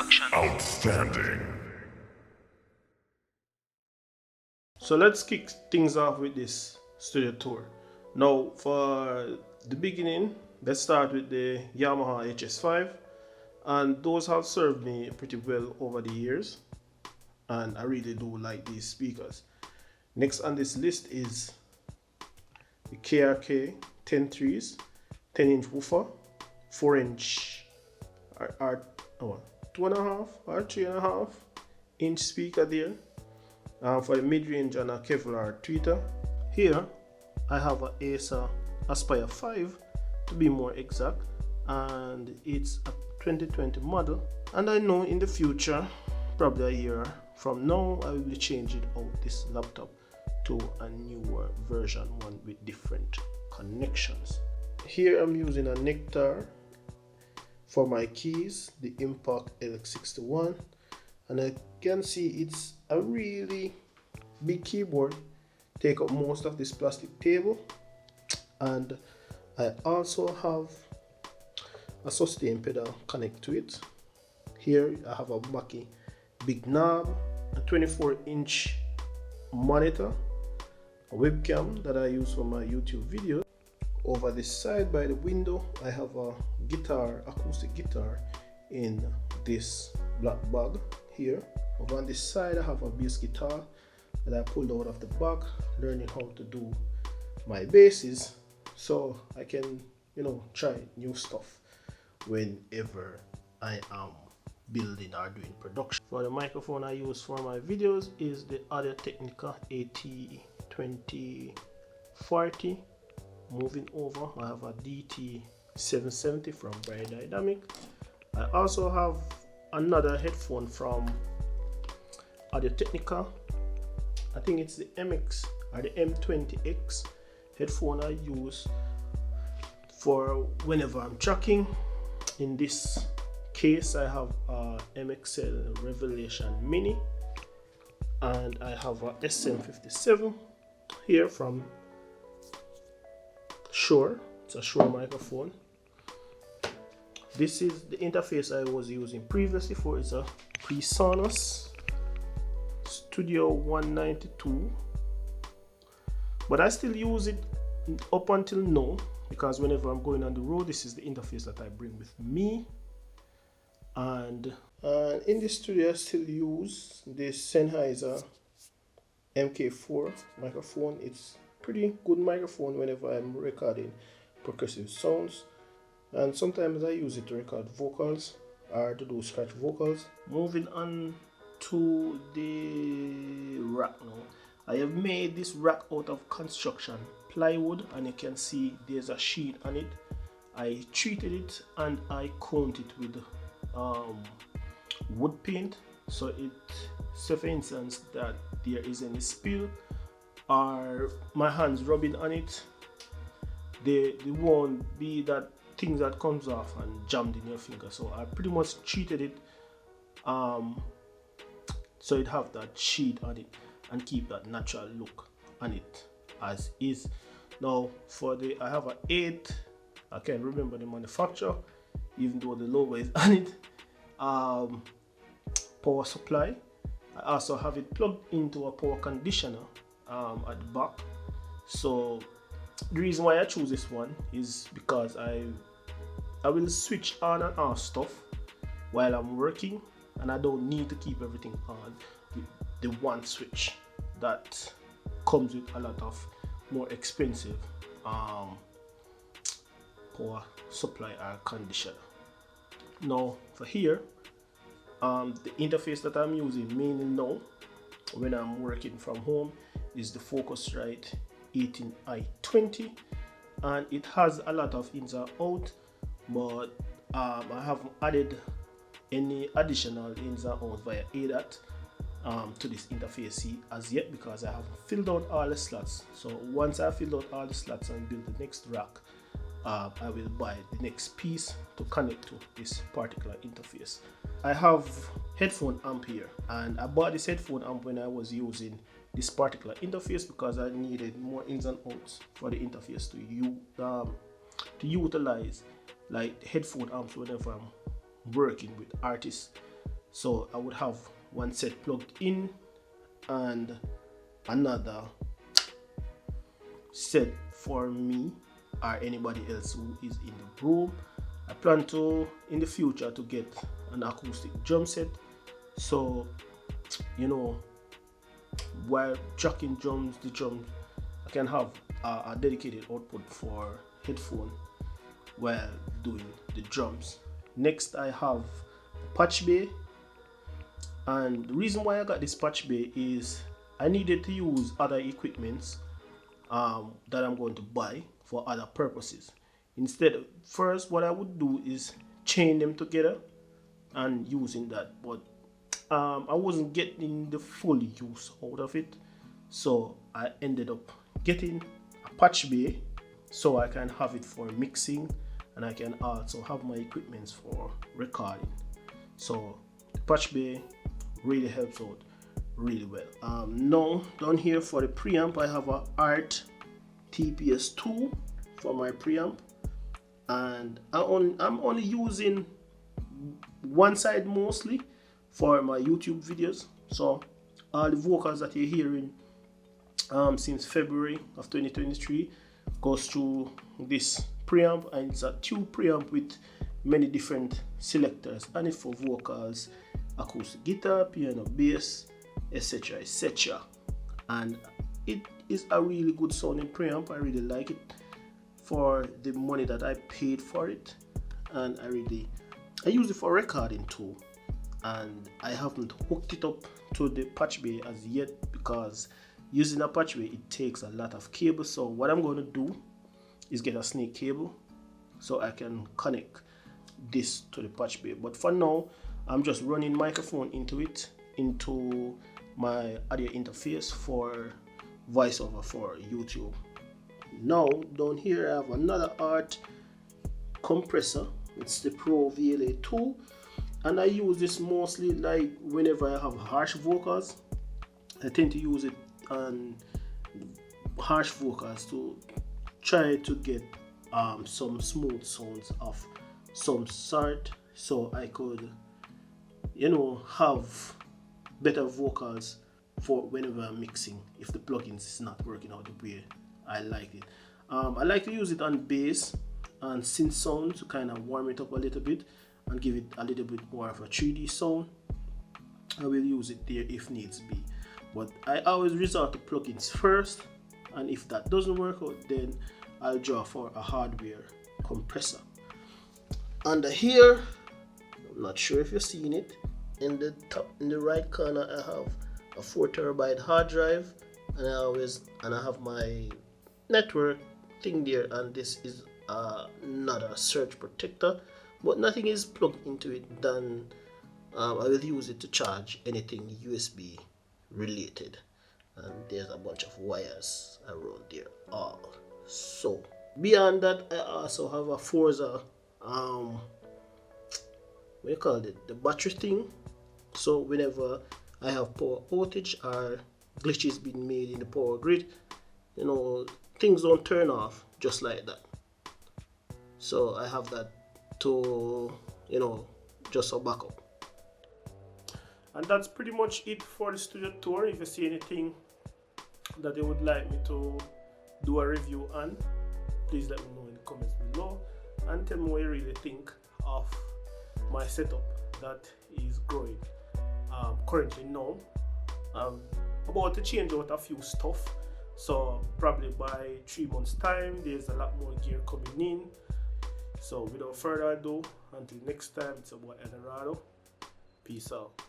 Productions. Outstanding. So let's kick things off with this studio tour. Now for the beginning, let's start with the Yamaha HS5, and those have served me pretty well over the years, and I really do like these speakers. Next on this list is the KRK 10.3s, 10-inch woofer, 4-inch or 2.5 or 3.5 inch speaker there. For the mid-range and a Kevlar tweeter. Here I have a Acer Aspire 5 to be more exact, and it's a 2020 model, and I know in the future, probably a year from now, I will be changing out this laptop to a newer version, one with different connections. Here I'm using a Nectar for my keys, the Impact LX61, and I can see it's a really big keyboard, take up most of this plastic table. And I also have a sustain pedal connect to it. Here I have a Mackie big knob, a 24-inch monitor, a webcam that I use for my YouTube videos. Over this side by the window I have a guitar, acoustic guitar, in this black bag here. Over on this side I have a bass guitar that I pulled out of the bag, learning how to do my basses so I can, try new stuff whenever I am building or doing production. For the microphone I use for my videos is the Audio Technica AT2040. Moving over, I have a DT770 from Dynamic. I also have another headphone from Audio Technica. I think it's the MX or the M20X headphone I use for whenever I'm tracking. In this case I have a MXL Revelation Mini, and I have a SM57 here from Shure. It's a Shure microphone. This is the interface I was using previously for. It's a PreSonus Studio 192, but I still use it up until now because whenever I'm going on the road, this is the interface that I bring with me. And in the studio I still use this Sennheiser MK4 microphone. It's pretty good microphone whenever I'm recording percussive sounds, and sometimes I use it to record vocals or to do scratch vocals. Moving on to the rack now. I have made this rack out of construction plywood, and you can see there's a sheet on it. I treated it and I coated it with wood paint, so for instance that there is any spill or my hands rubbing on it, there won't be that things that comes off and jammed in your finger. So I pretty much treated it so it have that sheet on it and keep that natural look on it as is. Now for I have a 8, I can't remember the manufacturer even though the logo is on it, power supply. I also have it plugged into a power conditioner at the back. So the reason why I choose this one is because I will switch on and off stuff while I'm working, and I don't need to keep everything on with the one switch that comes with a lot of more expensive power supply or conditioner. Now for here, the interface that I'm using mainly now when I'm working from home is the Focusrite 18i20, and it has a lot of ins and outs, but I haven't added any additional ins and outs via ADAT to this interface as yet because I haven't filled out all the slots. So once I filled out all the slots and build the next rack, I will buy the next piece to connect to this particular interface. I have headphone amp here, and I bought this headphone amp when I was using this particular interface because I needed more ins and outs for the interface to utilize like headphone amps whenever I'm working with artists So I would have one set plugged in and another set for me or anybody else who is in the room. I plan to in the future to get an acoustic drum set, so while tracking the drums, I can have a dedicated output for headphone while doing the drums. Next I have patch bay, and the reason why I got this patch bay is I needed to use other equipments that I'm going to buy for other purposes. Instead, first what I would do is chain them together and using that, but I wasn't getting the full use out of it, so I ended up getting a patch bay so I can have it for mixing, and I can also have my equipments for recording. So the patch bay really helps out really well. Now down here for the preamp, I have a Art TPS2 for my preamp, and I'm only using one side mostly for my YouTube videos. So all the vocals that you're hearing since February of 2023 goes through this preamp, and it's a tube preamp with many different selectors, and it's for vocals, acoustic guitar, piano, bass, etc, etc. And it is a really good sounding preamp. I really like it for the money that I paid for it, and I use it for recording too. And I haven't hooked it up to the patch bay as yet, because using a patch bay, it takes a lot of cable. So what I'm going to do is get a snake cable so I can connect this to the patch bay. But for now, I'm just running microphone into it, into my audio interface for voiceover for YouTube. Now down here I have another Art compressor. It's the Pro VLA2, and I use this mostly like whenever I have harsh vocals. I tend to use it on harsh vocals to try to get some smooth sounds of some sort, so I could have better vocals for whenever I'm mixing if the plugins is not working out the way I like it. I like to use it on bass and synth sound to kind of warm it up a little bit and give it a little bit more of a 3D sound. I will use it there if needs be, but I always resort to plugins first, and if that doesn't work out, then I'll draw for a hardware compressor. Under here, I'm not sure if you're seeing it, in the top in the right corner I have a 4TB hard drive, and I have my network thing there, and this is not a surge protector, but nothing is plugged into it. Then I will use it to charge anything USB related, and there's a bunch of wires around there. So beyond that, I also have a Forza what do you call it, the battery thing. So whenever I have power outage or glitches being made in the power grid, things don't turn off just like that. So I have that to just a backup. And that's pretty much it for the studio tour. If you see anything that you would like me to do a review on, please let me know in the comments below, and tell me what you really think of my setup that is growing. Currently now I'm about to change out a few stuff, so probably by 3 months time there's a lot more gear coming in. So without further ado, until next time, it's about Eldorado. Peace out.